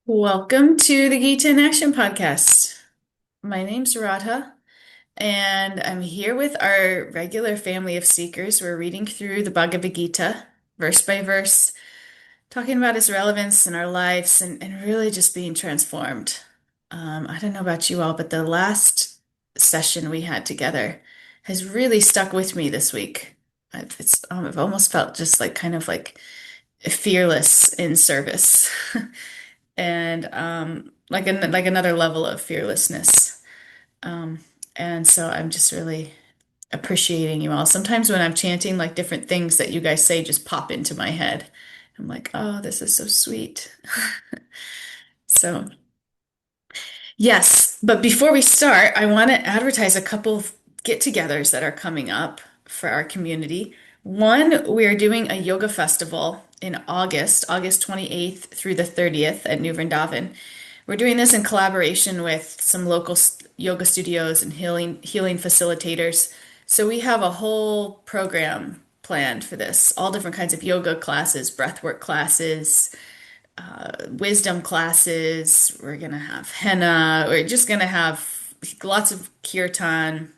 Welcome to the Gita in Action podcast. My name's Radha, and I'm here with our regular family of seekers. We're reading through the Bhagavad Gita, verse by verse, talking about its relevance in our lives and really just being transformed. I don't know about you all, but the last session we had together has really stuck with me this week. I've almost felt just like kind of like fearless in service. And like another level of fearlessness. Um, and so I'm just really appreciating you all. Sometimes when I'm chanting, like different things that you guys say just pop into my head. I'm like, oh, this is so sweet. So, yes, but before we start, I want to advertise a couple of get-togethers that are coming up for our community. One, we are doing a yoga festival in August 28th through the 30th at New Vrindavan. We're doing this in collaboration with some local yoga studios and healing facilitators. So we have a whole program planned for this, all different kinds of yoga classes, breathwork classes, wisdom classes. We're gonna have henna. We're just gonna have lots of kirtan,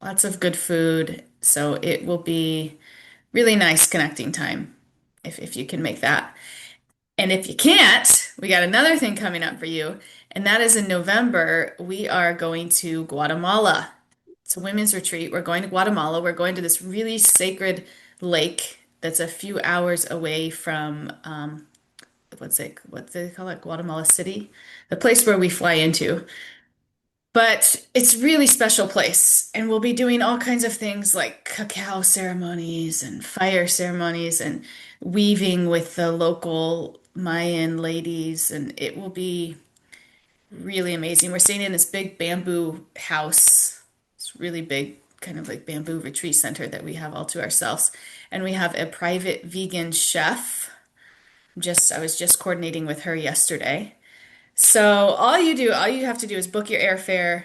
lots of good food. So it will be really nice connecting time if you can make that. And if you can't, we got another thing coming up for you, and that is in November. We are going to Guatemala. It's a women's retreat. We're going to Guatemala. We're going to this really sacred lake that's a few hours away from what do they call it? Guatemala City, the place where we fly into. But it's a really special place, and we'll be doing all kinds of things like cacao ceremonies and fire ceremonies and weaving with the local Mayan ladies, and it will be really amazing. We're staying in this big bamboo house. It's really big, kind of like bamboo retreat center that we have all to ourselves. And we have a private vegan chef. I was just coordinating with her yesterday. So all you have to do is book your airfare.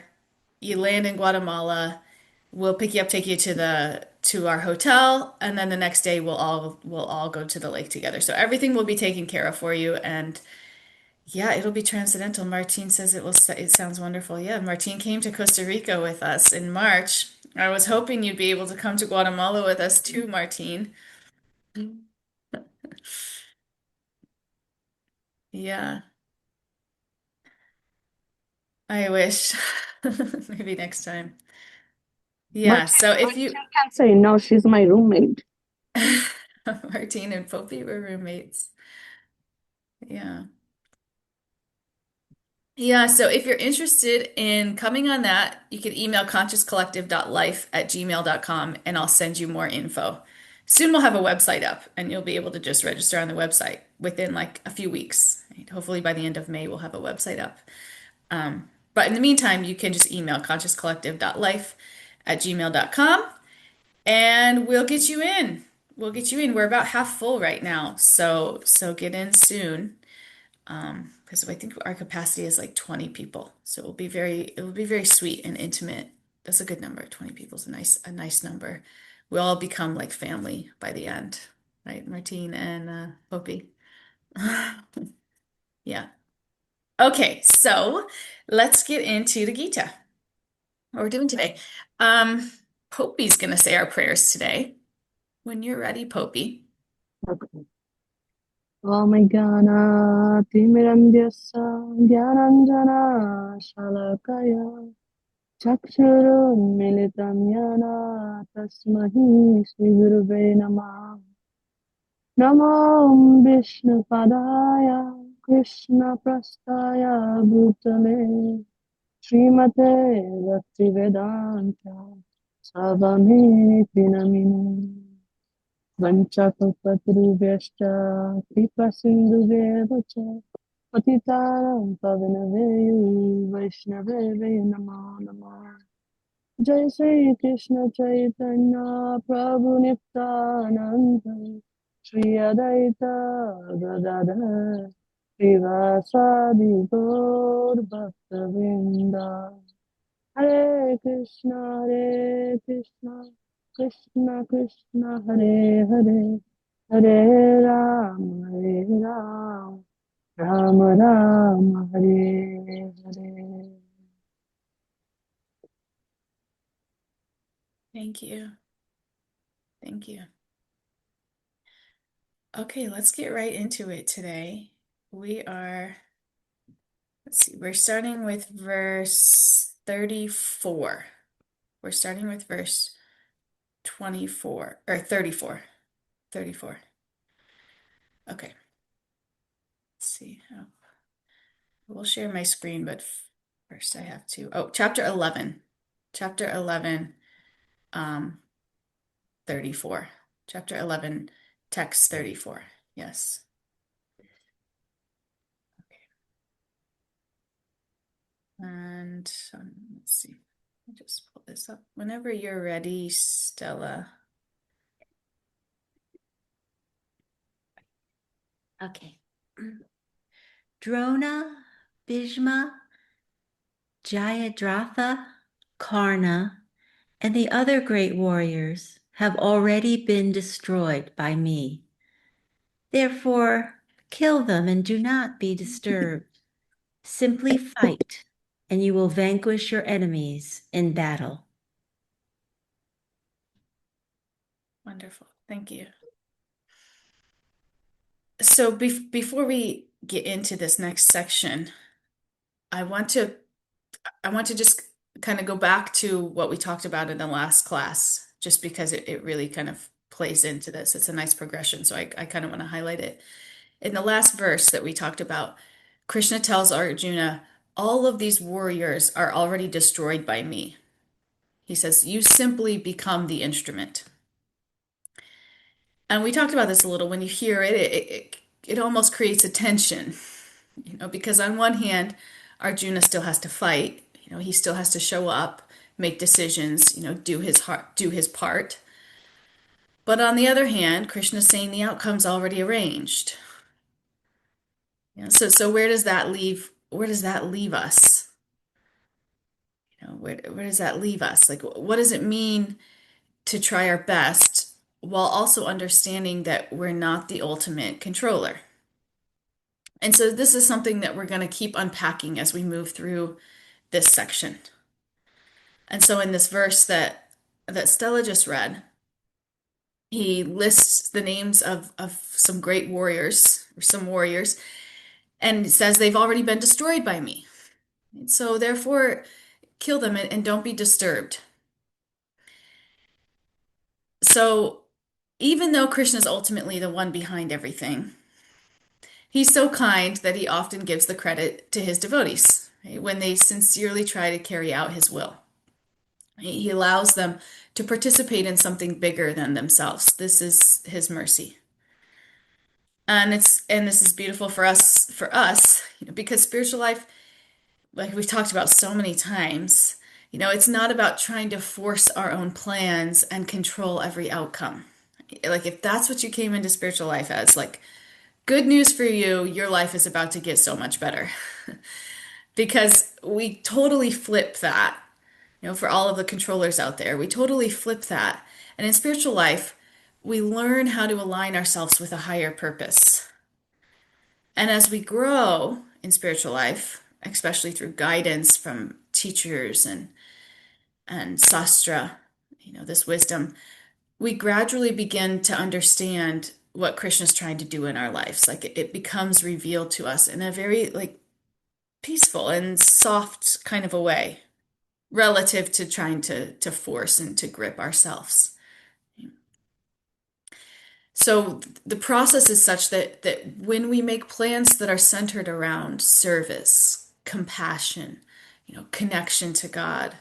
You land in Guatemala. We'll pick you up, take you to our hotel, and then the next day we'll all go to the lake together. So everything will be taken care of for you, and yeah, it'll be transcendental. Martine says it sounds wonderful. Yeah, Martine came to Costa Rica with us in March. I was hoping you'd be able to come to Guatemala with us too, Martine. Yeah, I wish. Maybe next time. Yeah, so if you Martin can say now she's my roommate. Martine and Poppy were roommates. Yeah. Yeah, so if you're interested in coming on that, you can email consciouscollective.life@gmail.com and I'll send you more info. Soon we'll have a website up and you'll be able to just register on the website within like a few weeks. Right? Hopefully by the end of May we'll have a website up. But in the meantime, you can just email consciouscollective.life@gmail.com and we'll get you in. We'll get you in. We're about half full right now, so get in soon. Because I think our capacity is like 20 people. So it will be very sweet and intimate. That's a good number. 20 people is a nice number. We all become like family by the end, right? Martine and Hopi. Yeah. Okay, so let's get into the Gita. What we're doing today. Um, Popi's gonna say our prayers today. When you're ready, Poppy. Okay. Omiganaatimirandhyasa Dhyananjana Shalakaya Chakshurunmilitam Yana Tasmahi Sri Gurave Namah Namo Vishnu Padaya Krishna Prastaya Bhutale Srimate Bhaktivedanta Savamiti Namini Vanchakapatruvyashcha Kripasindhuveva cha Patitaram Pavanavayu Vaishnavave Namo Namo Jai Sri Krishna Chaitanya Prabhu Nityananda Shri Adaita Gadadhar Srivasadi Gaur Bhaktavinda Hare Krishna, Krishna Krishna, Hare Hare, Hare Ram, Ram Rama Rama, Hare Hare. Thank you. Thank you. Okay, let's get right into it today. We are, let's see, we're starting with verse 34. We're starting with verse 24 or 34. 34. Okay, let's see. Oh, we'll share my screen, but first I have to. Oh, chapter 11. Chapter 11, um, 34. Chapter 11, text 34. Yes. And let's see. I'll just pull this up. Whenever you're ready, Stella. Okay. Drona, Bhishma, Jayadratha, Karna, and the other great warriors have already been destroyed by me. Therefore, kill them and do not be disturbed. Simply fight, and you will vanquish your enemies in battle. Wonderful. Thank you. So before we get into this next section, I want to I want to just kind of go back to what we talked about in the last class, just because it really kind of plays into this. It's a nice progression, so I kind of want to highlight it. In the last verse that we talked about, Krishna tells Arjuna, all of these warriors are already destroyed by me. He says, you simply become the instrument. And we talked about this a little. When you hear it, it almost creates a tension, because on one hand, Arjuna still has to fight. He still has to show up, make decisions, do his part. But on the other hand, Krishna's saying the outcome's already arranged. So where does that leave? Where does that leave us? Where does that leave us? Like, what does it mean to try our best while also understanding that we're not the ultimate controller? And so this is something that we're going to keep unpacking as we move through this section. And so in this verse that Stella just read, he lists the names of some great warriors, or some warriors, and says they've already been destroyed by me. And so therefore, kill them and don't be disturbed. So even though Krishna is ultimately the one behind everything, he's so kind that he often gives the credit to his devotees, right, when they sincerely try to carry out his will. He allows them to participate in something bigger than themselves. This is his mercy. And this is beautiful for us, because spiritual life, like we've talked about so many times, it's not about trying to force our own plans and control every outcome. Like if that's what you came into spiritual life as, like good news for you, your life is about to get so much better. Because we totally flip that. For all of the controllers out there, we totally flip that. And in spiritual life, we learn how to align ourselves with a higher purpose. And as we grow in spiritual life, especially through guidance from teachers and sastra, this wisdom, we gradually begin to understand what Krishna's trying to do in our lives. Like it becomes revealed to us in a very like peaceful and soft kind of a way, relative to trying to force and to grip ourselves. So the process is such that when we make plans that are centered around service, compassion, connection to God,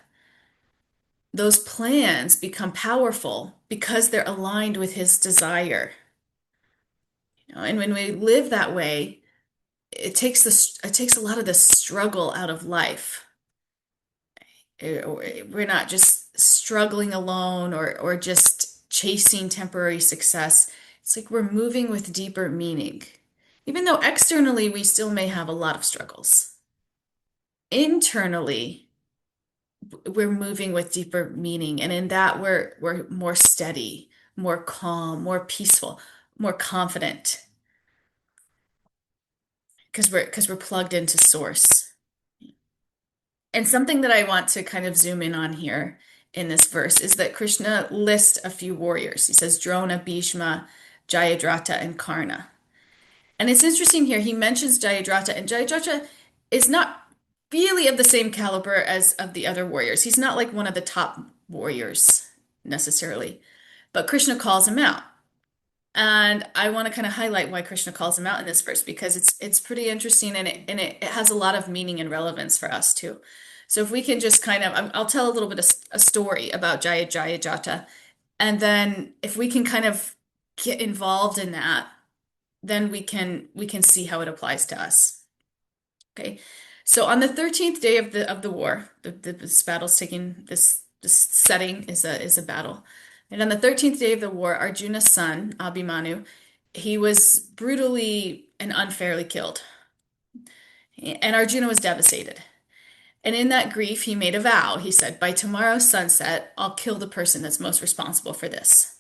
those plans become powerful because they're aligned with his desire. And when we live that way, it takes a lot of the struggle out of life. We're not just struggling alone or just chasing temporary success. It's like we're moving with deeper meaning. Even though externally we still may have a lot of struggles, internally we're moving with deeper meaning. And in that we're more steady, more calm, more peaceful, more confident. because we're plugged into source. And something that I want to kind of zoom in on here in this verse is that Krishna lists a few warriors. He says Drona, Bhishma, Jayadratha, and Karna. And it's interesting here, he mentions Jayadratha, and Jayadratha is not really of the same caliber as of the other warriors. He's not like one of the top warriors necessarily, but Krishna calls him out. And I want to kind of highlight why Krishna calls him out in this verse because it's pretty interesting and it has a lot of meaning and relevance for us too. So if we can just kind of, I'll tell a little bit of a story about Jayadratha, and then if we can kind of get involved in that, then we can see how it applies to us. Okay. So on the 13th day of the war, this battle's taking this setting is a battle. And on the 13th day of the war, Arjuna's son, Abhimanyu, he was brutally and unfairly killed. And Arjuna was devastated. And in that grief, he made a vow. He said, by tomorrow's sunset, I'll kill the person that's most responsible for this,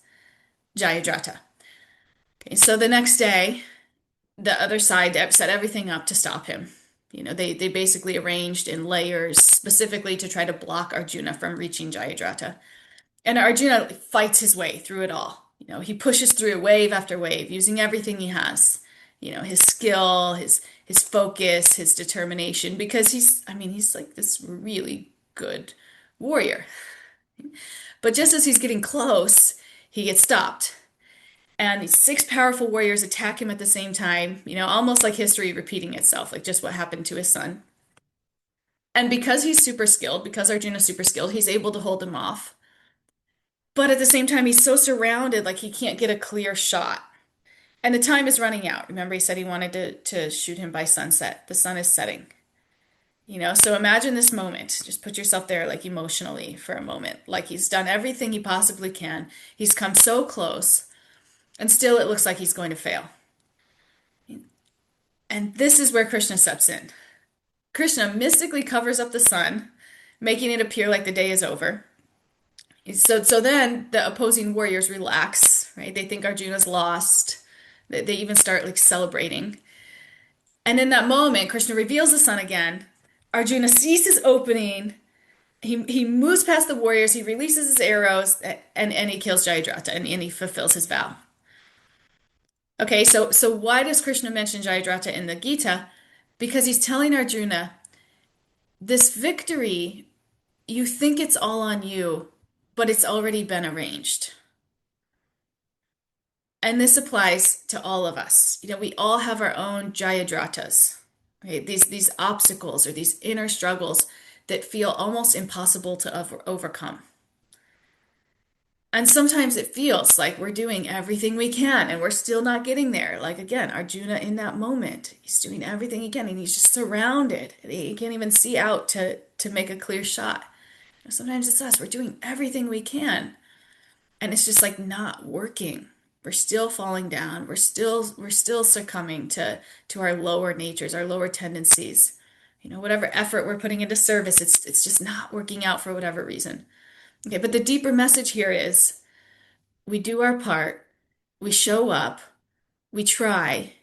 Jayadratha. Okay, so the next day, the other side set everything up to stop him. They basically arranged in layers specifically to try to block Arjuna from reaching Jayadratha. And Arjuna fights his way through it all. He pushes through wave after wave, using everything he has. His skill, his focus, his determination, because he's like this really good warrior. But just as he's getting close, he gets stopped. And these six powerful warriors attack him at the same time, almost like history repeating itself, like just what happened to his son. And because he's super skilled, because Arjuna's super skilled, he's able to hold them off. But at the same time, he's so surrounded, like he can't get a clear shot. And the time is running out. Remember, he said he wanted to shoot him by sunset. The sun is setting. So imagine this moment. Just put yourself there, like emotionally for a moment. Like he's done everything he possibly can. He's come so close, and still it looks like he's going to fail. And this is where Krishna steps in. Krishna mystically covers up the sun, making it appear like the day is over. So then the opposing warriors relax, right? They think Arjuna's lost. They even start like celebrating. And in that moment, Krishna reveals the sun again. Arjuna sees his opening. He moves past the warriors. He releases his arrows and he kills Jayadratha and he fulfills his vow. Okay, so why does Krishna mention Jayadratha in the Gita? Because he's telling Arjuna, this victory, you think it's all on you, but it's already been arranged. And this applies to all of us. We all have our own Jayadratas, right? These obstacles or these inner struggles that feel almost impossible to overcome. And sometimes it feels like we're doing everything we can and we're still not getting there. Like again, Arjuna in that moment, he's doing everything he can and he's just surrounded. He can't even see out to make a clear shot. Sometimes it's us, we're doing everything we can and it's just like not working. We're still falling down. We're still succumbing to our lower natures, our lower tendencies. Whatever effort we're putting into service, it's just not working out for whatever reason. Okay, but the deeper message here is we do our part, we show up, we try,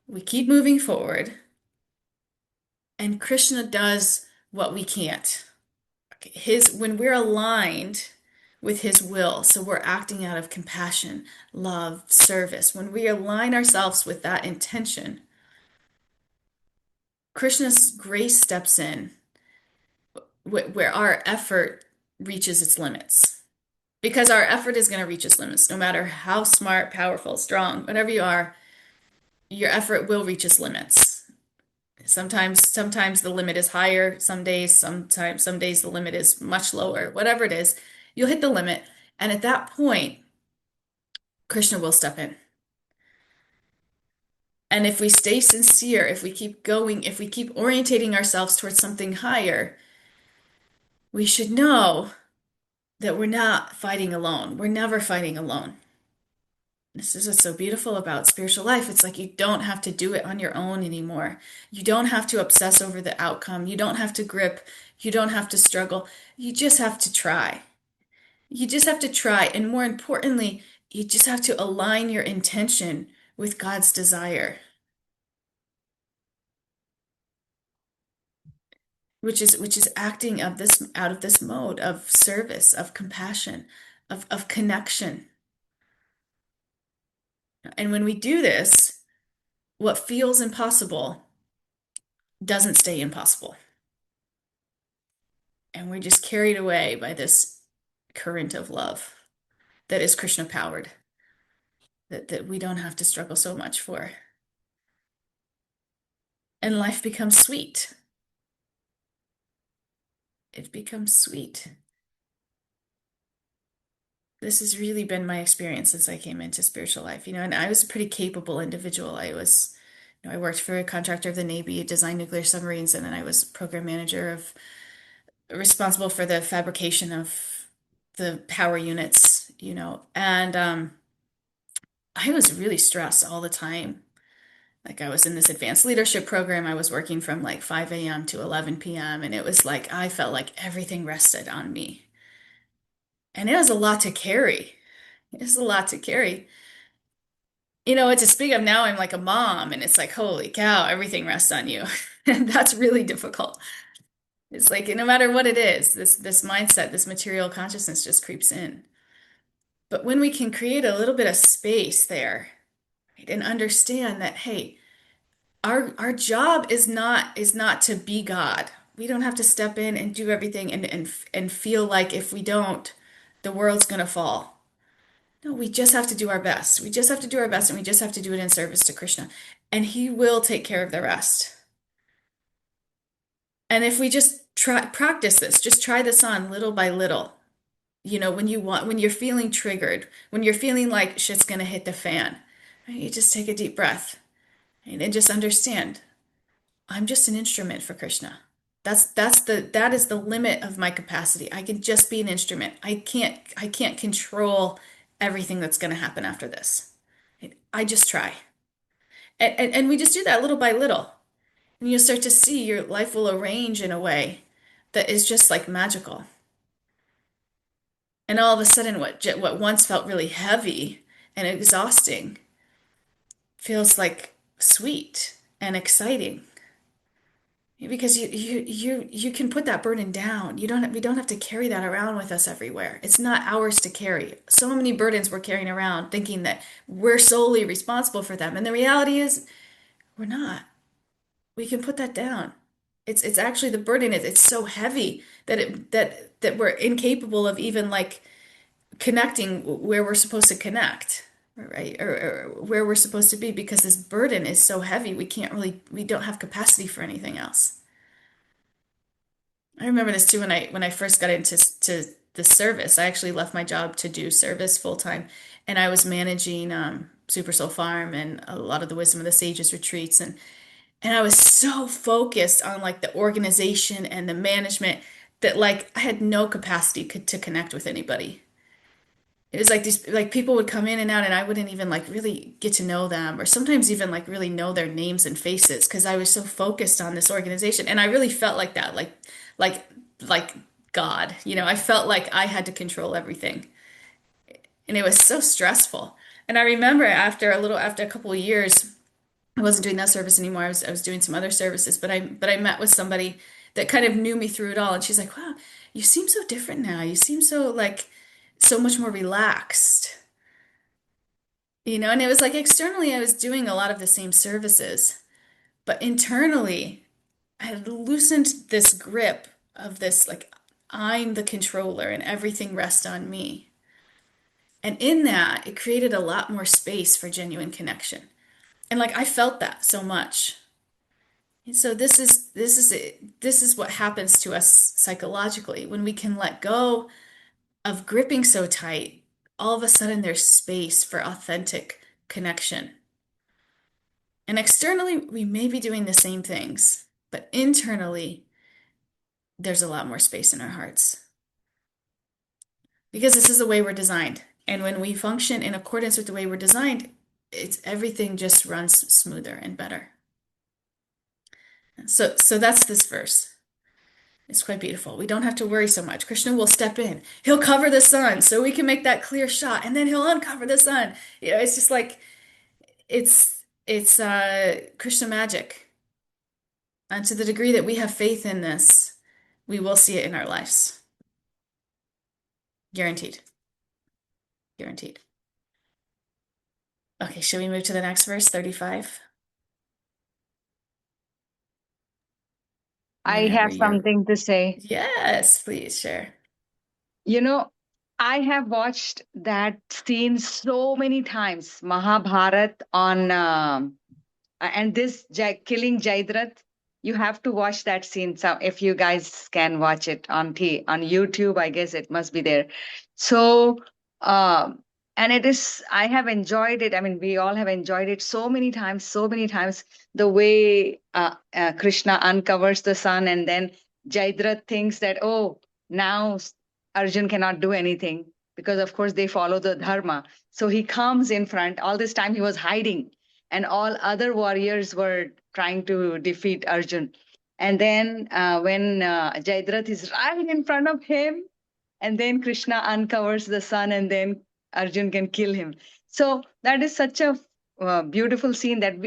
we keep moving forward, and Krishna does what we can't. Okay, when we're aligned with his will, so we're acting out of compassion, love, service, when we align ourselves with that intention, Krishna's grace steps in where our effort reaches its limits. Because our effort is going to reach its limits, no matter how smart, powerful, strong, whatever you are, your effort will reach its limits. Sometimes the limit is higher, some days the limit is much lower. Whatever it is, you'll hit the limit, and at that point, Krishna will step in. And if we stay sincere, if we keep going, if we keep orientating ourselves towards something higher, we should know that we're not fighting alone. We're never fighting alone. This is what's so beautiful about spiritual life. It's like you don't have to do it on your own anymore. You don't have to obsess over the outcome. You don't have to grip. You don't have to struggle. You just have to try. You just have to try. And more importantly, you just have to align your intention with God's desire. which is acting of this out of this mode of service, of compassion, of connection. And when we do this, what feels impossible doesn't stay impossible. And we're just carried away by this current of love that is Krishna powered, that we don't have to struggle so much for. And life becomes sweet. It becomes sweet. This has really been my experience since I came into spiritual life, and I was a pretty capable individual. I worked for a contractor of the Navy, designed nuclear submarines, and then I was program manager responsible for the fabrication of the power units, and I was really stressed all the time. Like I was in this advanced leadership program. I was working from like 5 a.m. to 11 p.m. And it was like I felt like everything rested on me. And it was a lot to carry. It was a lot to carry. To speak of now, I'm like a mom, and it's like, holy cow, everything rests on you. And that's really difficult. It's like no matter what it is, this mindset, this material consciousness just creeps in. But when we can create a little bit of space there, right, and understand that, hey, our job is not to be God. We don't have to step in and do everything and feel like if we don't, the world's gonna fall. No, we just have to do our best. We just have to do our best and we just have to do it in service to Krishna. And he will take care of the rest. And if we just try practice this, just try this on little by little. When you're feeling triggered, when you're feeling like shit's gonna hit the fan, right? You just take a deep breath, right? And just understand. I'm just an instrument for Krishna. That is the limit of my capacity. I can just be an instrument. I can't control everything that's going to happen after this. I just try. And we just do that little by little. And you'll start to see your life will arrange in a way that is just like magical. And all of a sudden what once felt really heavy and exhausting feels like sweet and exciting. Because you can put that burden down. We don't have to carry that around with us everywhere. It's not ours to carry. So many burdens we're carrying around thinking that we're solely responsible for them. And the reality is we're not. We can put that down. It's actually the burden is it's so heavy that we're incapable of even like connecting where we're supposed to connect, right? Or where we're supposed to be because this burden is so heavy we don't have capacity for anything else. I remember this too when I first got into the service. I actually left my job to do service full time, and I was managing Super Soul Farm and a lot of the Wisdom of the Sages retreats, and I was so focused on like the organization and the management that like I had no capacity to connect with anybody. It was like these like people would come in and out, and I wouldn't even like really get to know them, or sometimes even like really know their names and faces because I was so focused on this organization, and I really felt like that, like like God, I felt like I had to control everything, and it was so stressful. And I remember after a couple of years, I wasn't doing that service anymore. I was doing some other services, but I met with somebody that kind of knew me through it all, and she's like, "Wow, you seem so different now. You seem so like so much more relaxed." And it was like externally, I was doing a lot of the same services, but internally, I had loosened this grip of this, like, I'm the controller and everything rests on me. And in that, it created a lot more space for genuine connection. And like, I felt that so much. And so this is what happens to us psychologically when we can let go of gripping so tight. All of a sudden, there's space for authentic connection. And externally, we may be doing the same things, but internally, there's a lot more space in our hearts because this is the way we're designed. And when we function in accordance with the way we're designed, it's everything just runs smoother and better. So that's this verse. It's quite beautiful. We don't have to worry so much. Krishna will step in. He'll cover the sun so we can make that clear shot, and then he'll uncover the sun. It's just like it's Krishna magic. And to the degree that we have faith in this, we will see it in our lives. Guaranteed. Guaranteed. Okay, should we move to the next verse, 35? I Whenever have you're. something to say. Yes, please share. You know, I have watched that scene so many times, Mahabharat on and this killing Jayadratha. You have to watch that scene. So if you guys can watch it on YouTube, I guess it must be there. So and it is, I have enjoyed it. I mean, we all have enjoyed it so many times, so many times. The way Krishna uncovers the sun, and then Jayadratha thinks that, oh, now Arjun cannot do anything because, of course, they follow the dharma. So he comes in front. All this time he was hiding, and all other warriors were trying to defeat Arjun. And then when Jayadratha is right in front of him, and then Krishna uncovers the sun, and then Arjun can kill him. So that is such a beautiful scene that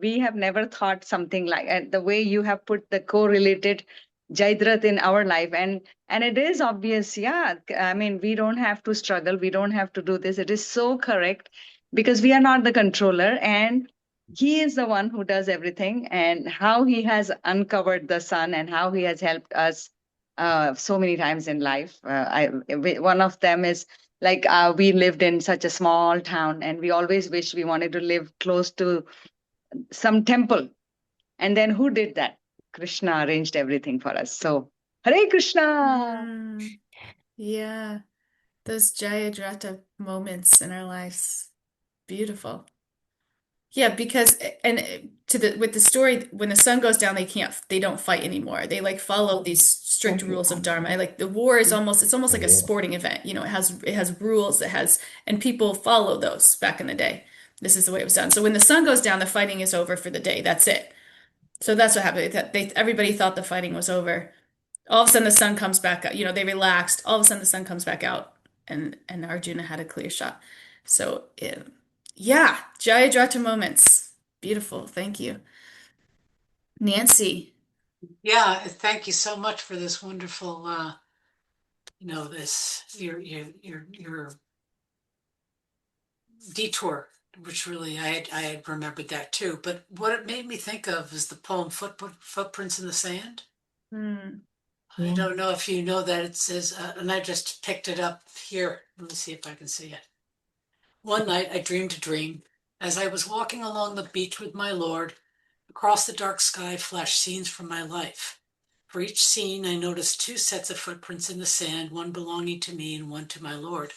we have never thought something like the way you have put the correlated Jayadratha in our life, and it is obvious. Yeah, I mean, we don't have to struggle, we don't have to do this. It is so correct because we are not the controller, and he is the one who does everything. And how he has uncovered the sun, and how he has helped us so many times in life. One of them is like we lived in such a small town, and we always wish we wanted to live close to some temple. And then who did that? Krishna arranged everything for us. So, Hare Krishna! Mm, yeah, those Jayadratha moments in our lives. Beautiful. Yeah, because and to the with the story, when the sun goes down, they don't fight anymore. They like follow these strict rules of Dharma. Like the war is almost it's almost like a sporting event. It has rules, and people follow those back in the day. This is the way it was done. So when the sun goes down, the fighting is over for the day. That's it. So that's what happened. Everybody thought the fighting was over. All of a sudden the sun comes back up. They relaxed. All of a sudden the sun comes back out, and Arjuna had a clear shot. So yeah, Jayadratha moments. Beautiful. Thank you. Nancy. Yeah, thank you so much for this wonderful, this your detour, which really I had remembered that too. But what it made me think of is the poem Footprints in the Sand. Hmm. I Yeah. don't know if you know that it says, and I just picked it up here. Let me see if I can see it. One night I dreamed a dream. As I was walking along the beach with my lord, across the dark sky flashed scenes from my life. For each scene, I noticed two sets of footprints in the sand, one belonging to me and one to my lord.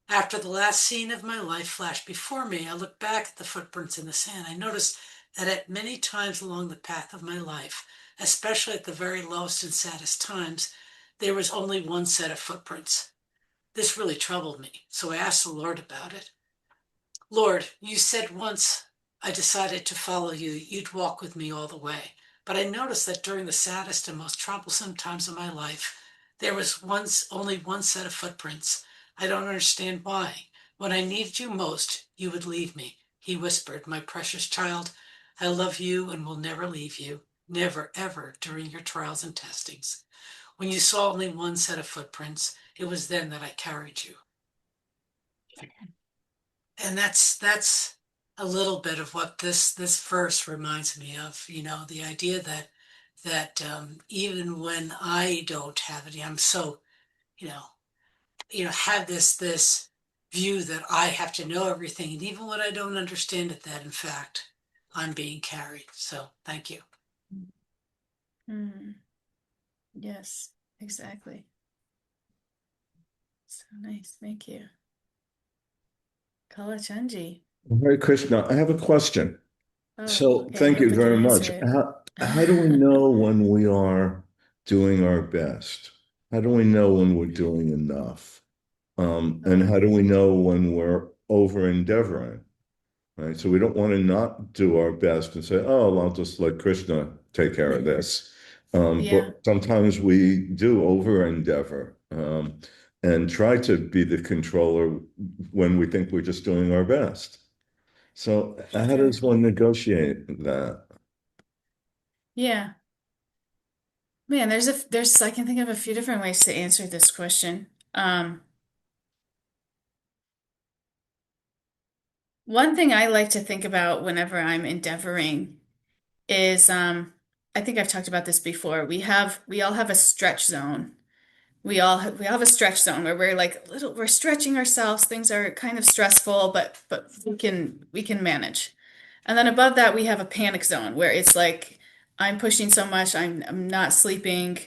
After the last scene of my life flashed before me, I looked back at the footprints in the sand. I noticed that at many times along the path of my life, especially at the very lowest and saddest times, there was only one set of footprints. This really troubled me, so I asked the Lord about it. Lord, you said once I decided to follow you, you'd walk with me all the way. But I noticed that during the saddest and most troublesome times of my life, there was only one set of footprints. I don't understand why. When I needed you most, you would leave me. He whispered, my precious child, I love you and will never leave you. Never, ever during your trials and testings. When you saw only one set of footprints, it was then that I carried you. And that's a little bit of what this verse reminds me of. The idea that even when I don't have it, I'm so you know have this view that I have to know everything, and even when I don't understand it, that in fact I'm being carried. So thank you. Hmm. Yes, exactly. So nice. Thank you. Kalachanji. Hare Krishna, I have a question. Oh, So okay. thank you Hopefully can very much. answer How do we it. know when we are doing our best? How do we know when we're doing enough? And how Oh, do we know when we're over endeavoring? Right. So we don't want to not do our best and say, oh, well, I'll just let Krishna take care of this. yeah, But sometimes we do over endeavor and try to be the controller when we think we're just doing our best. So how does sure. one negotiate that? Yeah. Man, there's I can think of a few different ways to answer this question. One thing I like to think about whenever I'm endeavoring is I think I've talked about this before. We all have a stretch zone. We all have a stretch zone where we're like we're stretching ourselves. Things are kind of stressful, but we can manage. And then above that we have a panic zone where it's like I'm pushing so much, I'm not sleeping,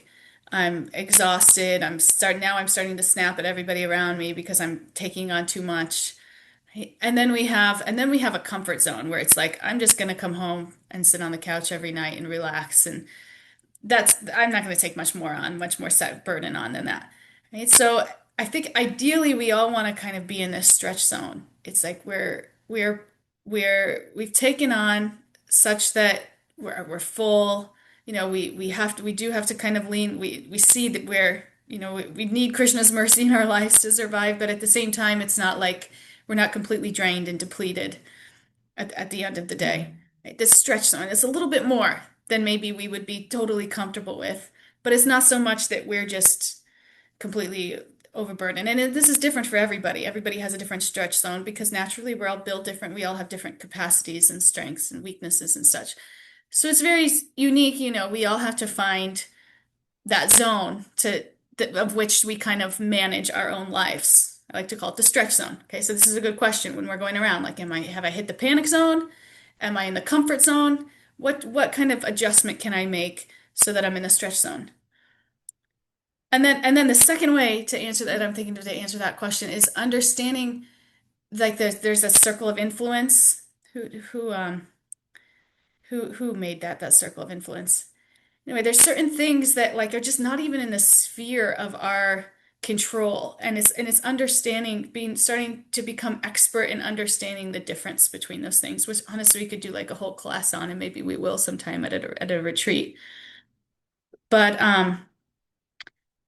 I'm exhausted, I'm starting to snap at everybody around me because I'm taking on too much. And then we have a comfort zone where it's like I'm just gonna come home and sit on the couch every night and relax, and I'm not going to take much more set burden on than that. Right? So I think ideally we all want to kind of be in this stretch zone. It's like we've taken on such that we're full. We do have to kind of lean. We see that we need Krishna's mercy in our lives to survive, but at the same time, it's not like we're not completely drained and depleted at the end of the day. Right? This stretch zone is a little bit more than maybe we would be totally comfortable with, but it's not so much that we're just completely overburdened. And this is different for everybody. Everybody has a different stretch zone because naturally we're all built different. We all have different capacities and strengths and weaknesses and such. So it's very unique, we all have to find that zone of which we kind of manage our own lives. I like to call it the stretch zone. Okay, so this is a good question when we're going around. Like, have I hit the panic zone? Am I in the comfort zone? What kind of adjustment can I make so that I'm in the stretch zone? And then the second way to answer that, I'm thinking to answer that question is understanding like there's a circle of influence. Who made that circle of influence? Anyway, there's certain things that like are just not even in the sphere of our control. And it's understanding, starting to become expert in understanding the difference between those things, which honestly we could do like a whole class on, and maybe we will sometime at a retreat. But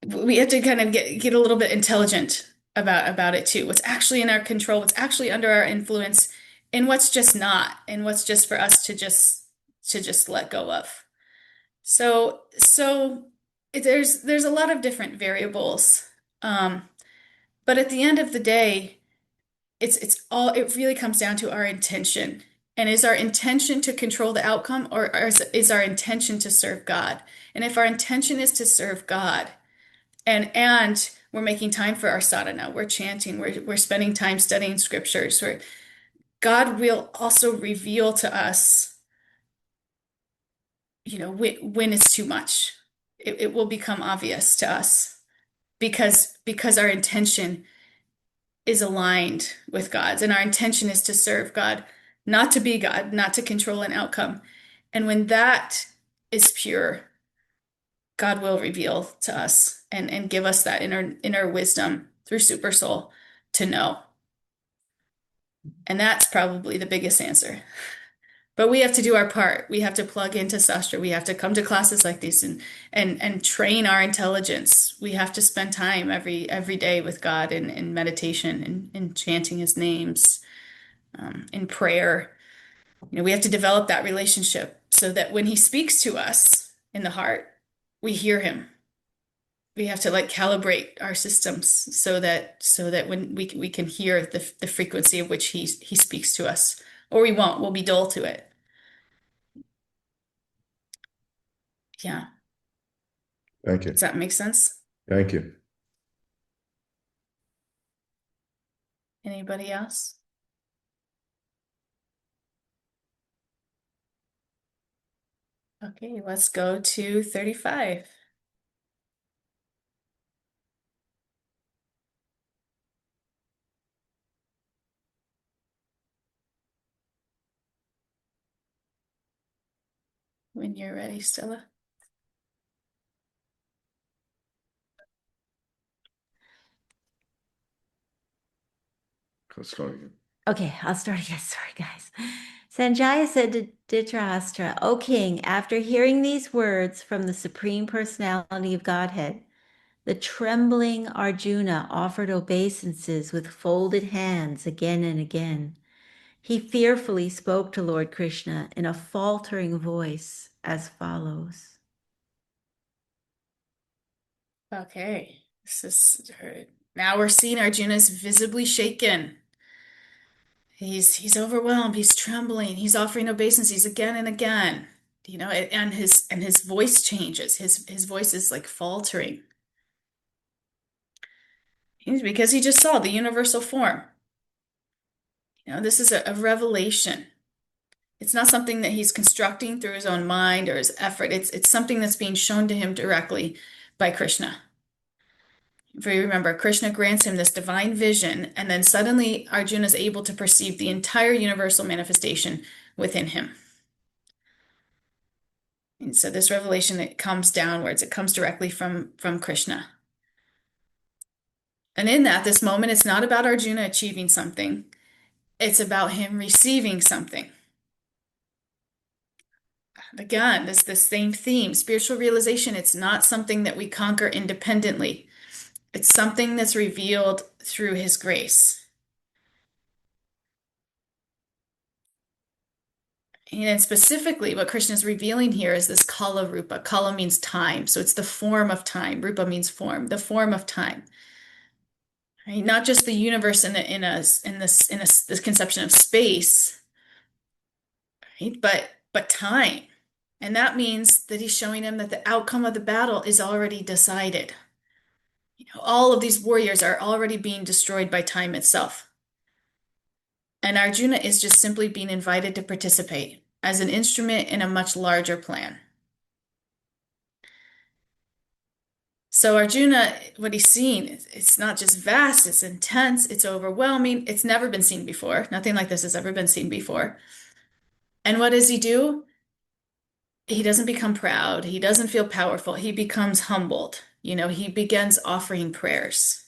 we have to kind of get a little bit intelligent about it too. What's actually in our control, what's actually under our influence, and what's just not, and what's just for us to just let go of. So there's a lot of different variables. Um, but at the end of the day, it really comes down to our intention. And is our intention to control the outcome, or is our intention to serve God? And if our intention is to serve God, and we're making time for our sadhana, we're chanting, we're spending time studying scriptures, where God will also reveal to us, when it's too much. It will become obvious to us because our intention is aligned with God's, and our intention is to serve God, not to be God, not to control an outcome. And when that is pure, God will reveal to us and give us that inner wisdom through Super Soul to know. And that's probably the biggest answer. But we have to do our part. We have to plug into Sastra. We have to come to classes like these and train our intelligence. We have to spend time every day with God in meditation and chanting his names, in prayer. We have to develop that relationship so that when he speaks to us in the heart, we hear him. We have to like calibrate our systems so that when we can hear the frequency of which he speaks to us, or we won't. We'll be dull to it. Yeah. Thank you. Does that make sense? Thank you. Anybody else? Okay, let's go to 35. When you're ready, Stella. Let's start again. Okay, I'll start again. Sorry, guys. Sanjaya said to Dhritarashtra, O king, after hearing these words from the Supreme Personality of Godhead, the trembling Arjuna offered obeisances with folded hands again and again. He fearfully spoke to Lord Krishna in a faltering voice as follows. Okay, now we're seeing Arjuna's visibly shaken. He's overwhelmed, he's trembling, he's offering obeisances again and again. And his voice changes. His voice is like faltering. It's because he just saw the universal form. This is a revelation. It's not something that he's constructing through his own mind or his effort. It's something that's being shown to him directly by Krishna. If you remember, Krishna grants him this divine vision, and then suddenly Arjuna is able to perceive the entire universal manifestation within him. And so this revelation, it comes downwards. It comes directly from Krishna. And in this moment, it's not about Arjuna achieving something. It's about him receiving something. Again, this same theme, spiritual realization, it's not something that we conquer independently. It's something that's revealed through his grace. And specifically, what Krishna is revealing here is this kala rupa. Kala means time, so it's the form of time. Rupa means form, the form of time. Right? Not just the universe in this conception of space, right? But time. And that means that he's showing him that the outcome of the battle is already decided. All of these warriors are already being destroyed by time itself. And Arjuna is just simply being invited to participate as an instrument in a much larger plan. So Arjuna, what he's seeing, it's not just vast, it's intense, it's overwhelming. It's never been seen before. Nothing like this has ever been seen before. And what does he do? He doesn't become proud. He doesn't feel powerful. He becomes humbled. He begins offering prayers.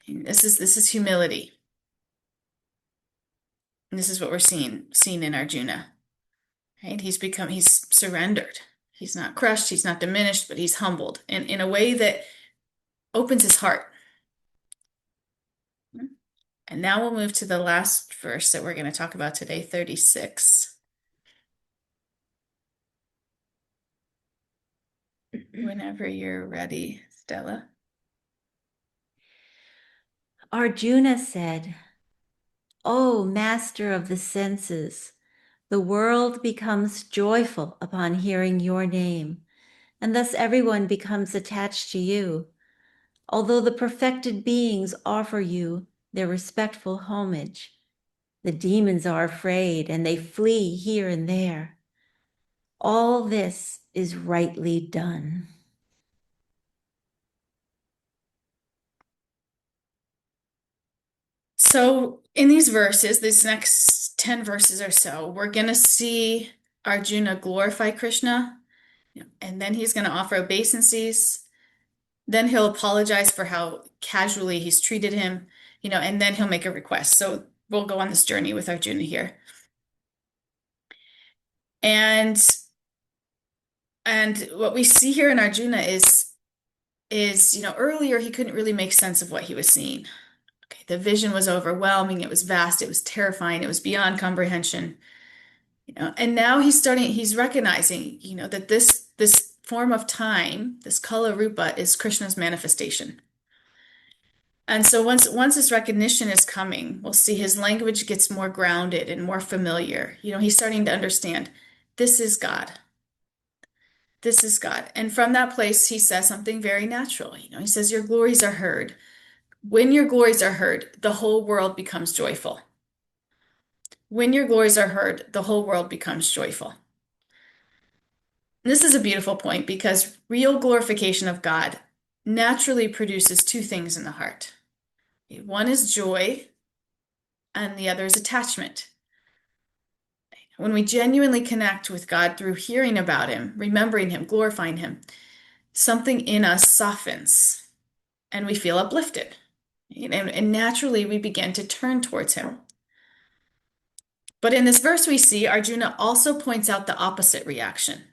And this is humility. And this is what we're seeing in Arjuna. Right? He's surrendered. He's not crushed, he's not diminished, but he's humbled in a way that opens his heart. And now we'll move to the last verse that we're going to talk about today, 36. Whenever you're ready, Stella. Arjuna said, "O master of the senses, the world becomes joyful upon hearing your name, and thus everyone becomes attached to you. Although the perfected beings offer you their respectful homage, the demons are afraid and they flee here and there. All this is rightly done." So in these verses, these next 10 verses or so, we're going to see Arjuna glorify Krishna, and then he's going to offer obeisances. Then he'll apologize for how casually he's treated him, and then he'll make a request. So we'll go on this journey with Arjuna here. And what we see here in Arjuna is earlier he couldn't really make sense of what he was seeing. Okay, the vision was overwhelming, it was vast, it was terrifying, it was beyond comprehension. And now he's recognizing, that this form of time, this kala rupa, is Krishna's manifestation. And so once this recognition is coming, we'll see his language gets more grounded and more familiar. He's starting to understand this is God. This is God. And from that place, he says something very natural. He says, your glories are heard. When your glories are heard, the whole world becomes joyful. When your glories are heard, the whole world becomes joyful. This is a beautiful point because real glorification of God naturally produces two things in the heart. One is joy, and the other is attachment. When we genuinely connect with God through hearing about him, remembering him, glorifying him, something in us softens and we feel uplifted. And naturally we begin to turn towards him. But in this verse we see Arjuna also points out the opposite reaction.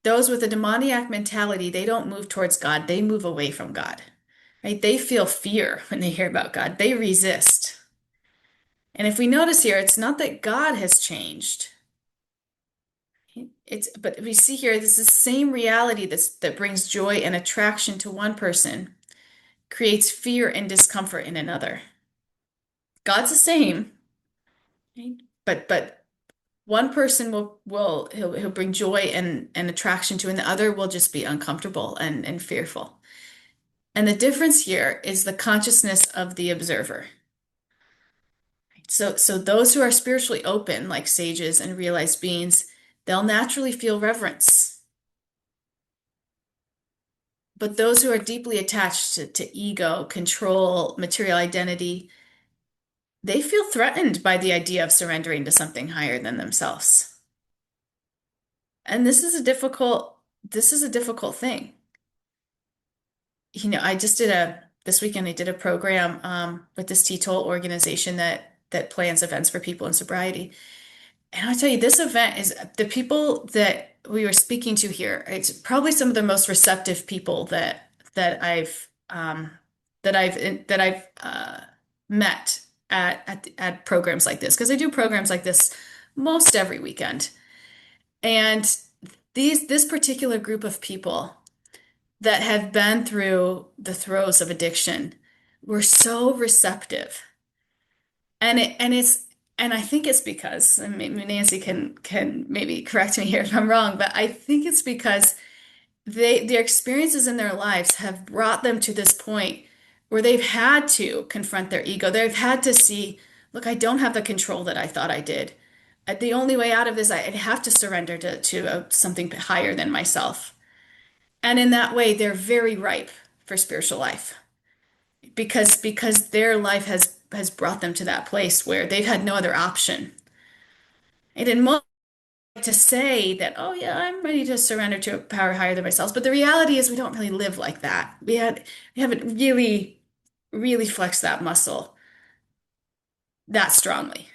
Those with a demoniac mentality, they don't move towards God, they move away from God. Right? They feel fear when they hear about God. They resist. And if we notice here, it's not that God has changed. But we see here, this is the same reality that brings joy and attraction to one person, creates fear and discomfort in another. God's the same, right? But one person he'll bring joy and attraction to, and the other will just be uncomfortable and fearful. And the difference here is the consciousness of the observer. So those who are spiritually open, like sages and realized beings, they'll naturally feel reverence. But those who are deeply attached to ego, control, material identity, they feel threatened by the idea of surrendering to something higher than themselves. And this is a difficult thing. I just this weekend I did a program with this TTOL organization that plans events for people in sobriety. And I'll tell you, this event is the people that we were speaking to here. It's probably some of the most receptive people that I've met at programs like this, because I do programs like this most every weekend. And this particular group of people that have been through the throes of addiction were so receptive. And I think it's because, and maybe Nancy can maybe correct me here if I'm wrong, but I think it's because their experiences in their lives have brought them to this point where they've had to confront their ego. They've had to see, look, I don't have the control that I thought I did. The only way out of this, I'd have to surrender to something higher than myself. And in that way, they're very ripe for spiritual life because their life has brought them to that place where they've had no other option. And in most to say that, oh yeah, I'm ready to surrender to a power higher than myself. But the reality is we don't really live like that. We haven't really flexed that muscle that strongly.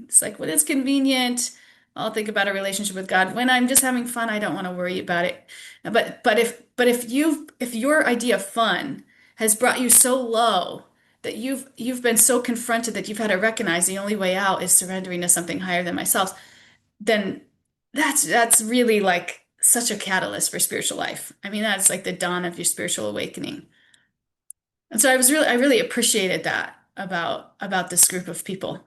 It's like when it's convenient, I'll think about a relationship with God. When I'm just having fun, I don't want to worry about it. But if your idea of fun has brought you so low that you've been so confronted that you've had to recognize the only way out is surrendering to something higher than myself, then that's really like such a catalyst for spiritual life. I mean, that's like the dawn of your spiritual awakening. And so I really appreciated that about this group of people.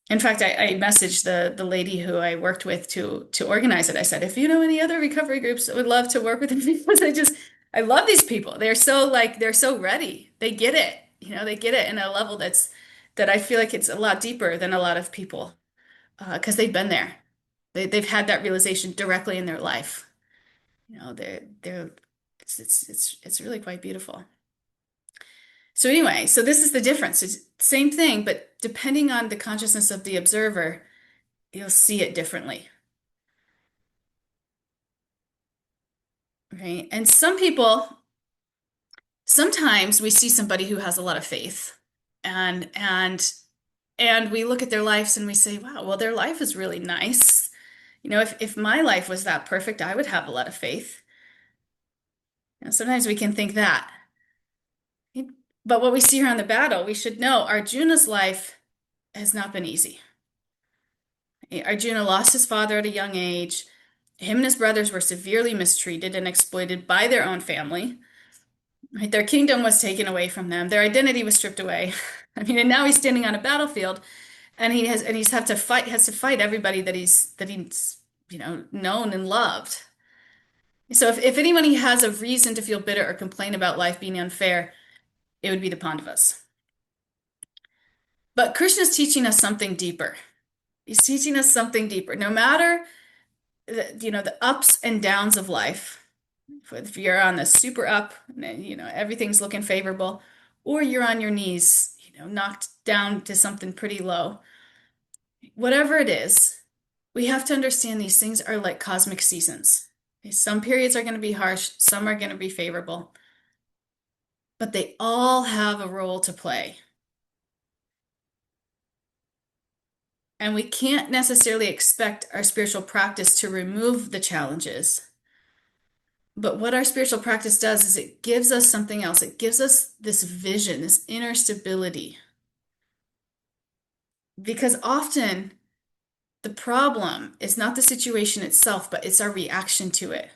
In fact, I messaged the lady who I worked with to organize it. I said, if you know any other recovery groups, I would love to work with them because I love these people. They're so ready. They get it. They get it in a level that I feel like it's a lot deeper than a lot of people because they've been there. They've had that realization directly in their life. They're it's really quite beautiful. So anyway, so this is the difference. It's same thing, but depending on the consciousness of the observer, you'll see it differently. Right? And sometimes we see somebody who has a lot of faith and we look at their lives and we say, wow, well, their life is really nice. If my life was that perfect, I would have a lot of faith. Sometimes we can think that. But what we see here on the battle, we should know Arjuna's life has not been easy. Arjuna lost his father at a young age. Him and his brothers were severely mistreated and exploited by their own family. Right? Their kingdom was taken away from them. Their identity was stripped away. I mean, and now he's standing on a battlefield, and he's has to fight everybody that he's known and loved. So if anyone has a reason to feel bitter or complain about life being unfair, it would be the Pandavas. But Krishna's teaching us something deeper. He's teaching us something deeper. No matter the ups and downs of life, if you're on the super up, everything's looking favorable, or you're on your knees, knocked down to something pretty low, whatever it is, we have to understand these things are like cosmic seasons. Some periods are going to be harsh, some are going to be favorable, but they all have a role to play. And we can't necessarily expect our spiritual practice to remove the challenges. But what our spiritual practice does is it gives us something else. It gives us this vision, this inner stability. Because often The problem is not the situation itself, but it's our reaction to it.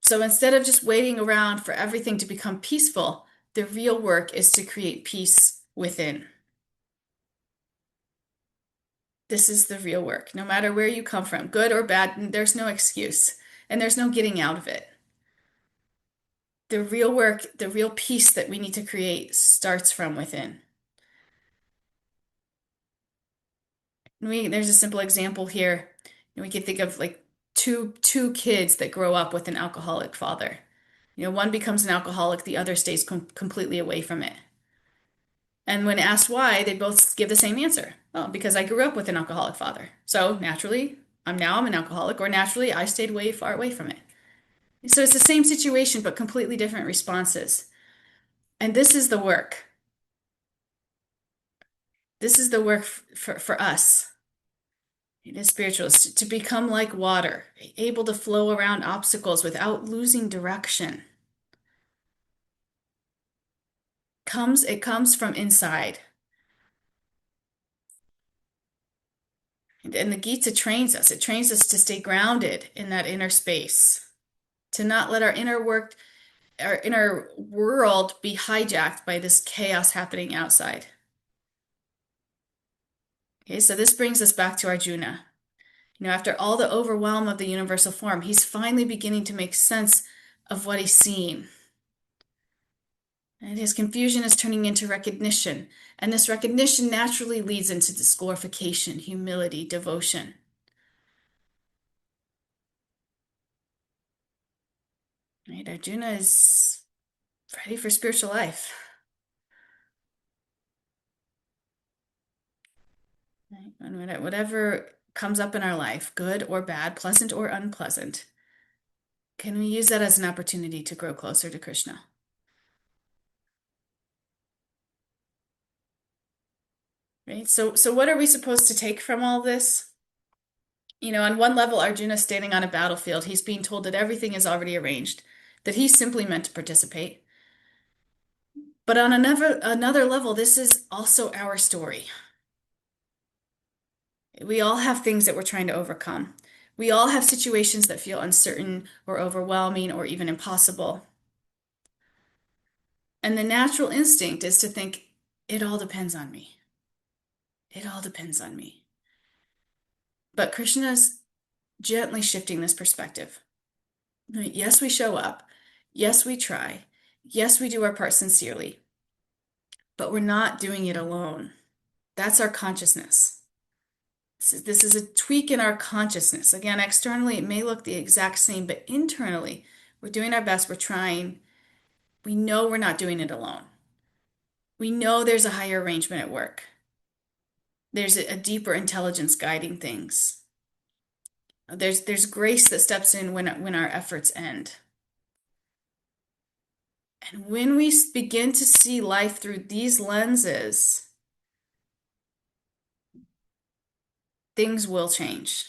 So instead of just waiting around for everything to become peaceful, the real work is to create peace within. This is the real work. No matter where you come from, good or bad, there's no excuse and there's no getting out of it. The real work, the real peace that we need to create starts from within. There's a simple example here. We can think of like two kids that grow up with an alcoholic father. One becomes an alcoholic, the other stays completely away from it. And when asked why, they both give the same answer. Well, because I grew up with an alcoholic father. So naturally, I'm an alcoholic, or naturally, I stayed way far away from it. So it's the same situation, but completely different responses. And this is the work. This is the work for us. It is spiritual, is to become like water, able to flow around obstacles without losing direction. It comes from inside. And the Gita trains us. It trains us to stay grounded in that inner space, to not let our inner world be hijacked by this chaos happening outside. Okay, so this brings us back to Arjuna. After all the overwhelm of the universal form, he's finally beginning to make sense of what he's seen. And his confusion is turning into recognition. And this recognition naturally leads into disglorification, humility, devotion. Right? Arjuna is ready for spiritual life. Right? And whatever comes up in our life, good or bad, pleasant or unpleasant, can we use that as an opportunity to grow closer to Krishna? Right? So what are we supposed to take from all this? On one level, Arjuna's standing on a battlefield. He's being told that everything is already arranged, that he's simply meant to participate. But on another level, this is also our story. We all have things that we're trying to overcome. We all have situations that feel uncertain or overwhelming or even impossible. And the natural instinct is to think, it all depends on me. It all depends on me. But Krishna's gently shifting this perspective. Yes, we show up. Yes, we try. Yes, we do our part sincerely. But we're not doing it alone. That's our consciousness. This is a tweak in our consciousness. Again, externally, it may look the exact same, but internally, we're doing our best. We're trying. We know we're not doing it alone. We know there's a higher arrangement at work. There's a deeper intelligence guiding things. There's grace that steps in when our efforts end. And when we begin to see life through these lenses, things will change.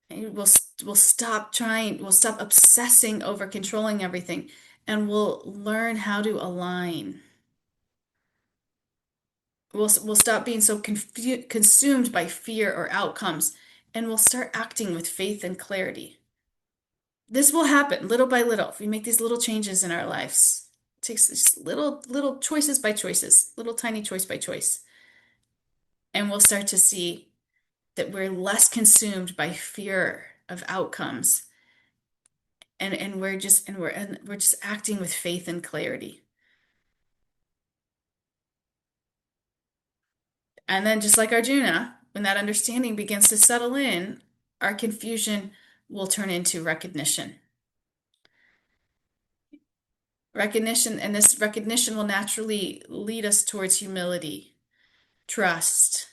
We'll stop trying, we'll stop obsessing over controlling everything, and we'll learn how to align. We'll stop being so consumed by fear or outcomes, and we'll start acting with faith and clarity. This will happen little by little. If we make these little changes in our lives, it takes just little choices by choices, little tiny choice by choice. And we'll start to see that we're less consumed by fear of outcomes. And we're just acting with faith and clarity. And then just like Arjuna, when that understanding begins to settle in, our confusion will turn into recognition. And this recognition will naturally lead us towards humility, trust,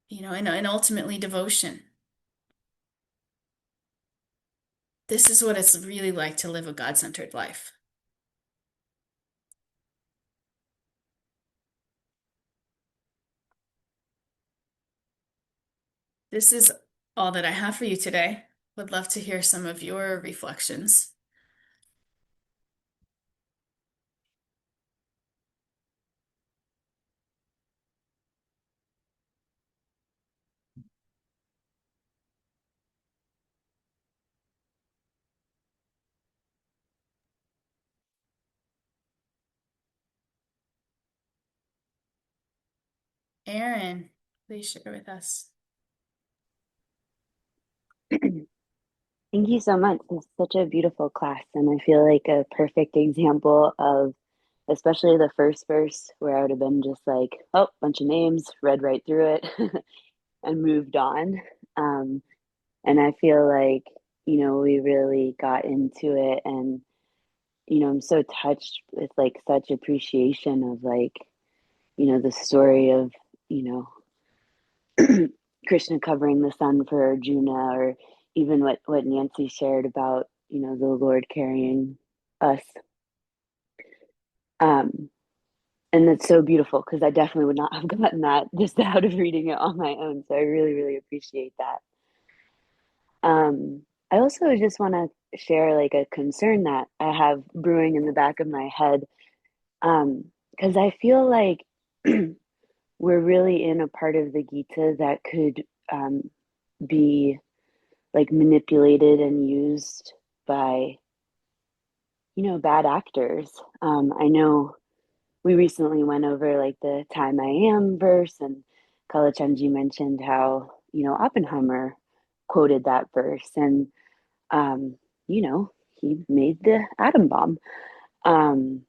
and ultimately devotion. This is what it's really like to live a God-centered life. This is all that I have for you today. Would love to hear some of your reflections. Aaron, please share with us. Thank you so much. It's such a beautiful class, and I feel like a perfect example of, especially the first verse, where I would have been just like, oh, bunch of names, read right through it, and moved on. Um, and I feel like, we really got into it, and, I'm so touched with like such appreciation of like, the story of, you Krishna covering the sun for Arjuna, or even what Nancy shared about, the Lord carrying us. Um, and it's so beautiful because I definitely would not have gotten that just out of reading it on my own. So I really, really appreciate that. I also just want to share like a concern that I have brewing in the back of my head. Because I feel like we're really in a part of the Gita that could be like manipulated and used by, bad actors. I know we recently went over like the time I am verse, and Kalachandji mentioned how, Oppenheimer quoted that verse, and, um, he made the atom bomb. Um,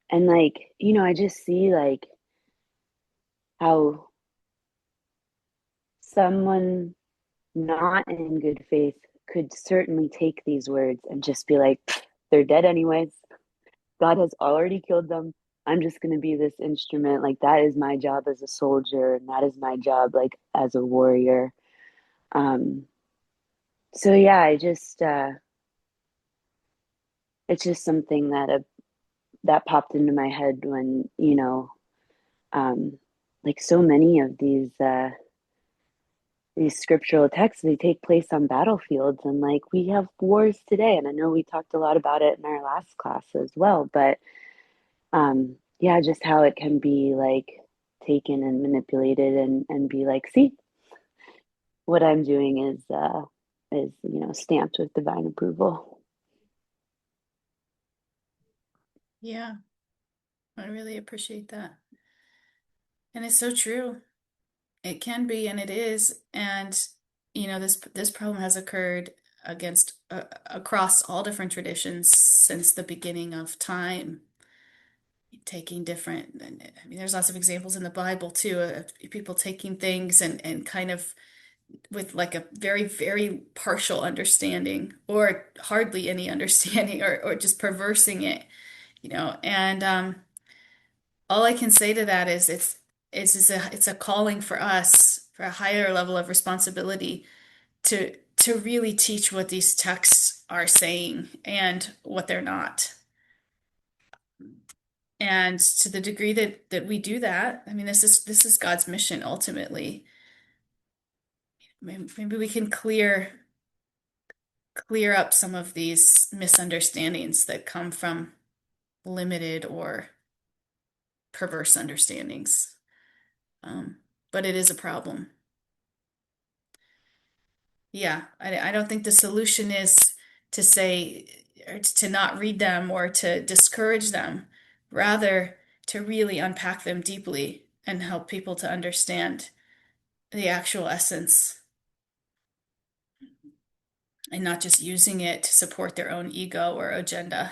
and like, I just see like how someone not in good faith could certainly take these words and just be like, they're dead anyways. God has already killed them. I'm just going to be this instrument. Like, that is my job as a soldier, and that is my job, like, as a warrior. Um, so yeah, it's just something that popped into my head when, um, like so many of these scriptural texts, they take place on battlefields, and like we have wars today, and I know we talked a lot about it in our last class as well, but yeah, just how it can be like taken and manipulated, and be like, see, what I'm doing is stamped with divine approval. Yeah, I really appreciate that. And it's so true. It can be, and it is. And this problem has occurred against across all different traditions since the beginning of time, taking different. And I mean, there's lots of examples in the Bible too of people taking things and kind of with like a very, very partial understanding or hardly any understanding or just perversing it, And all I can say to that is it's a calling for us for a higher level of responsibility to really teach what these texts are saying and what they're not. And to the degree that we do that, I mean, this is God's mission ultimately. Maybe we can clear up some of these misunderstandings that come from limited or perverse understandings. Um, but it is a problem. Yeah, I don't think the solution is to say or to not read them or to discourage them, rather to really unpack them deeply and help people to understand the actual essence and not just using it to support their own ego or agenda,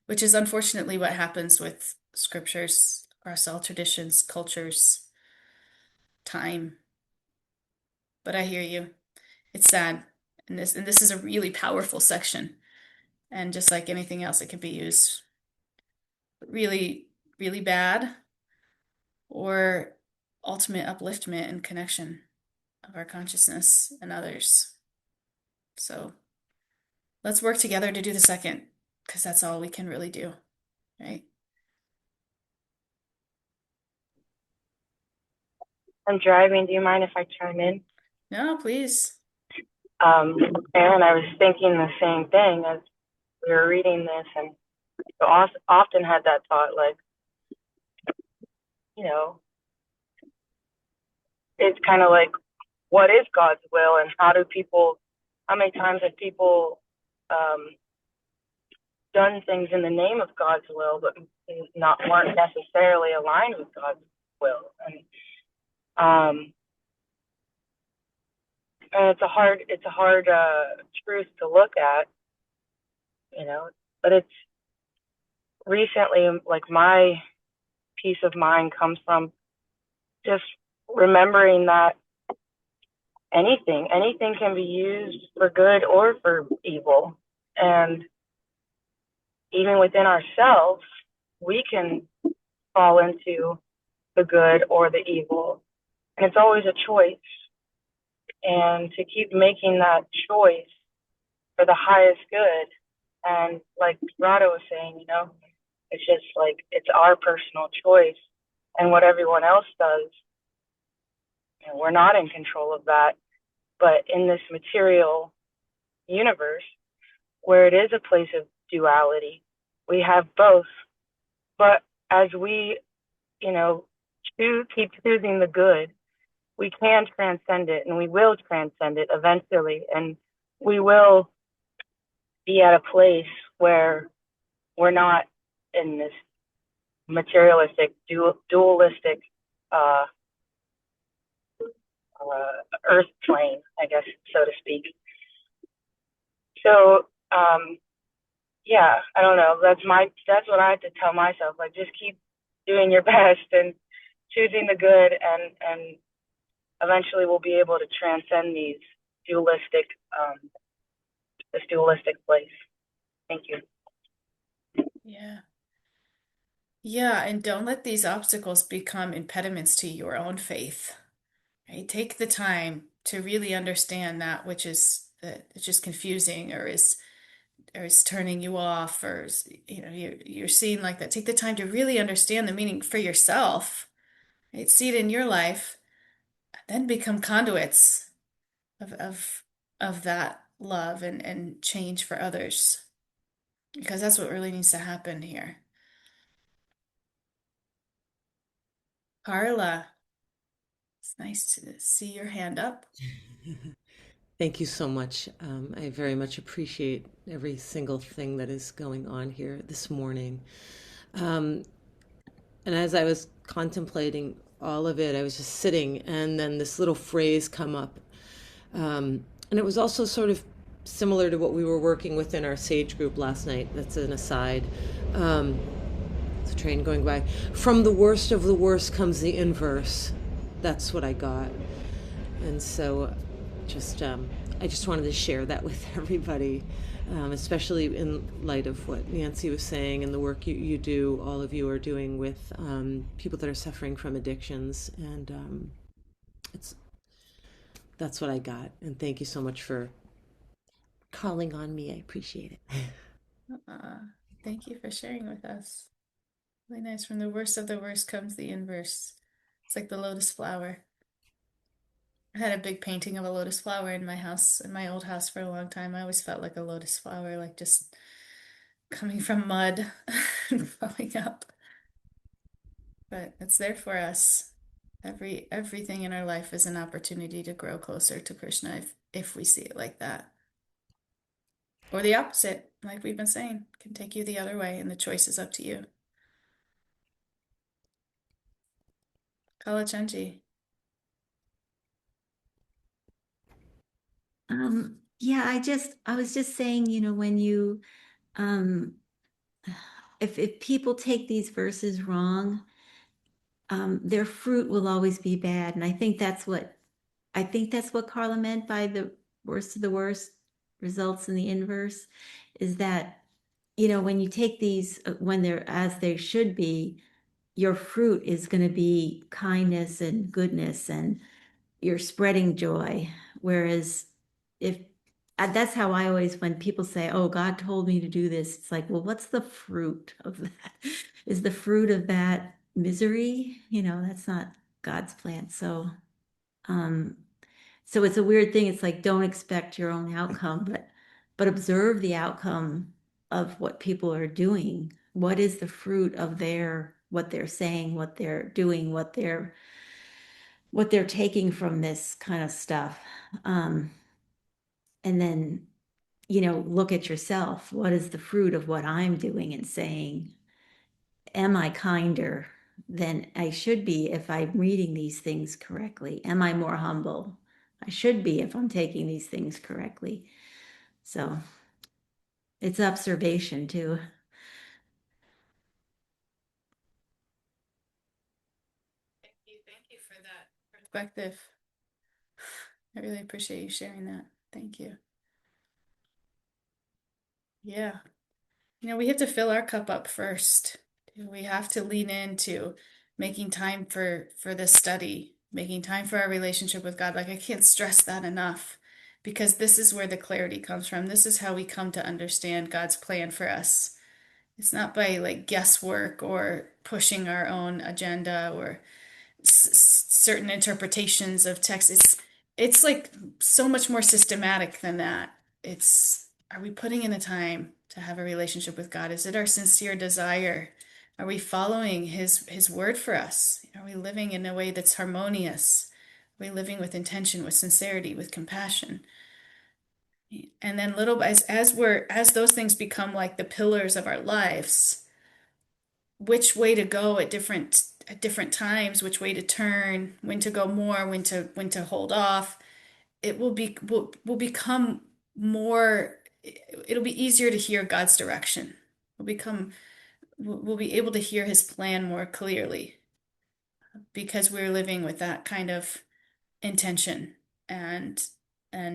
which is unfortunately what happens with scriptures across all traditions, cultures, time. But I hear you. It's sad. And this is a really powerful section. And just like anything else, it can be used really, really bad or ultimate upliftment and connection of our consciousness and others. So let's work together to do the second, because that's all we can really do, right? I'm driving. Do you mind if I chime in? No, please. Aaron, I was thinking the same thing as we were reading this, and often had that thought, like, it's kind of like, what is God's will, and how many times have people done things in the name of God's will, but weren't necessarily aligned with God's will. Um, and it's a hard truth to look at, you know. But it's recently, like, my peace of mind comes from just remembering that anything can be used for good or for evil, and even within ourselves, we can fall into the good or the evil, and it's always a choice. And to keep making that choice for the highest good. And like Rado was saying, you know, it's just like it's our personal choice. And what everyone else does, you know, we're not in control of that. But in this material universe, where it is a place of duality, we have both. But as we, you know, keep choosing the good, we can transcend it, and we will transcend it eventually. And we will be at a place where we're not in this materialistic, dualistic uh, earth plane, I guess, so to speak. So, yeah, I don't know. That's what I had to tell myself. Like, just keep doing your best and choosing the good, and eventually we'll be able to transcend this dualistic place. Thank you. Yeah. Yeah, and don't let these obstacles become impediments to your own faith. Right? Take the time to really understand that which is that it's just confusing or is turning you off or is, you know you're seeing like that. Take the time to really understand the meaning for yourself, right? See it in your life, then become conduits of of that love and change for others. Because that's what really needs to happen here. Carla, it's nice to see your hand up. Thank you so much. I very much appreciate every single thing that is going on here this morning. Um, and as I was contemplating all of it, I was just sitting, and then this little phrase come up. And it was also sort of similar to what we were working with in our Sage group last night. That's an aside. Um, the train going by. From the worst of the worst comes the inverse. That's what I got. And so just I just wanted to share that with everybody, especially in light of what Nancy was saying and the work you do, all of you are doing with people that are suffering from addictions. And it's that's what I got. And thank you so much for calling on me. I appreciate it. Thank you for sharing with us. Really nice. From the worst of the worst comes the inverse. It's like the lotus flower. I had a big painting of a lotus flower in my house, in my old house for a long time. I always felt like a lotus flower, like just coming from mud and flowing up. But it's there for us. Everything in our life is an opportunity to grow closer to Krishna if we see it like that. Or the opposite, like we've been saying, can take you the other way, and the choice is up to you. Kalachanji. Yeah, I was just saying, when you, um, if people take these verses wrong, their fruit will always be bad. And I think that's what Carla meant by the worst of the worst results in the inverse, is that, when you take these, when they're as they should be, your fruit is going to be kindness and goodness, and you're spreading joy. Whereas if that's how I always, when people say, oh, God told me to do this, it's like, well, what's the fruit of that? Is the fruit of that misery? That's not God's plan. Um, so it's a weird thing. It's like, don't expect your own outcome, but observe the outcome of what people are doing. What is the fruit of what they're saying, what they're doing, what they're taking from this kind of stuff. And then, look at yourself. What is the fruit of what I'm doing and saying? Am I kinder? than I should be if I'm reading these things correctly? Am I more humble? I should be if I'm taking these things correctly. So it's observation too. Thank you for that perspective. I really appreciate you sharing that. Thank you. Yeah. We have to fill our cup up first. We have to lean into making time for this study, making time for our relationship with God. Like I can't stress that enough because this is where the clarity comes from. This is how we come to understand God's plan for us. It's not by like guesswork or pushing our own agenda or certain interpretations of text. It's like so much more systematic than that. It's Are we putting in the time to have a relationship with God? Is it our sincere desire? Are we following his word for us? Are we living in a way that's harmonious? Are we living with intention, with sincerity, with compassion? And then little as those things become like the pillars of our lives, which way to go at different times, which way to turn, when to go more, when to hold off. It will become more. It'll be easier to hear God's direction. We'll be able to hear His plan more clearly because we're living with that kind of intention and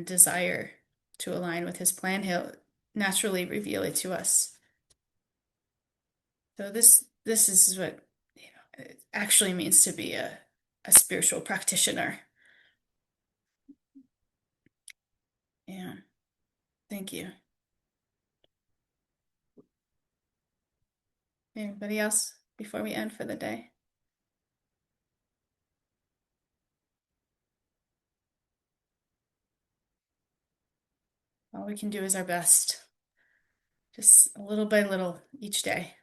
desire to align with His plan. He'll naturally reveal it to us. So this is what it actually means to be a spiritual practitioner. Yeah. Thank you. Anybody else before we end for the day? All we can do is our best, just a little by little each day.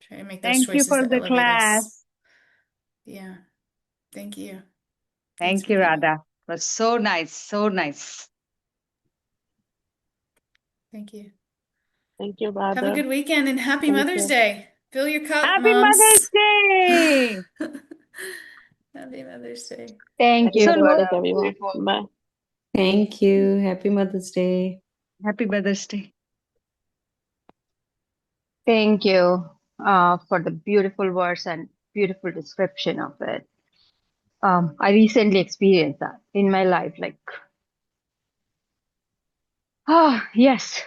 Try to make those Thank you choices for that the elevate us. class. Yeah. Thank you. Thanks Thank for you, being here. Radha. It was so nice, so nice. Thank you. Thank you, Have a Radha. good weekend and happy Thank Mother's you. Day. Fill your cup, Happy Mother's moms. Day. Happy Mother's Day. Thank Happy you So for no, birthday, the everyone. beautiful. Bye. Thank you. Happy Mother's Day. Happy Mother's Day. Thank you for the beautiful words and beautiful description of it. I recently experienced that in my life. Like, yes,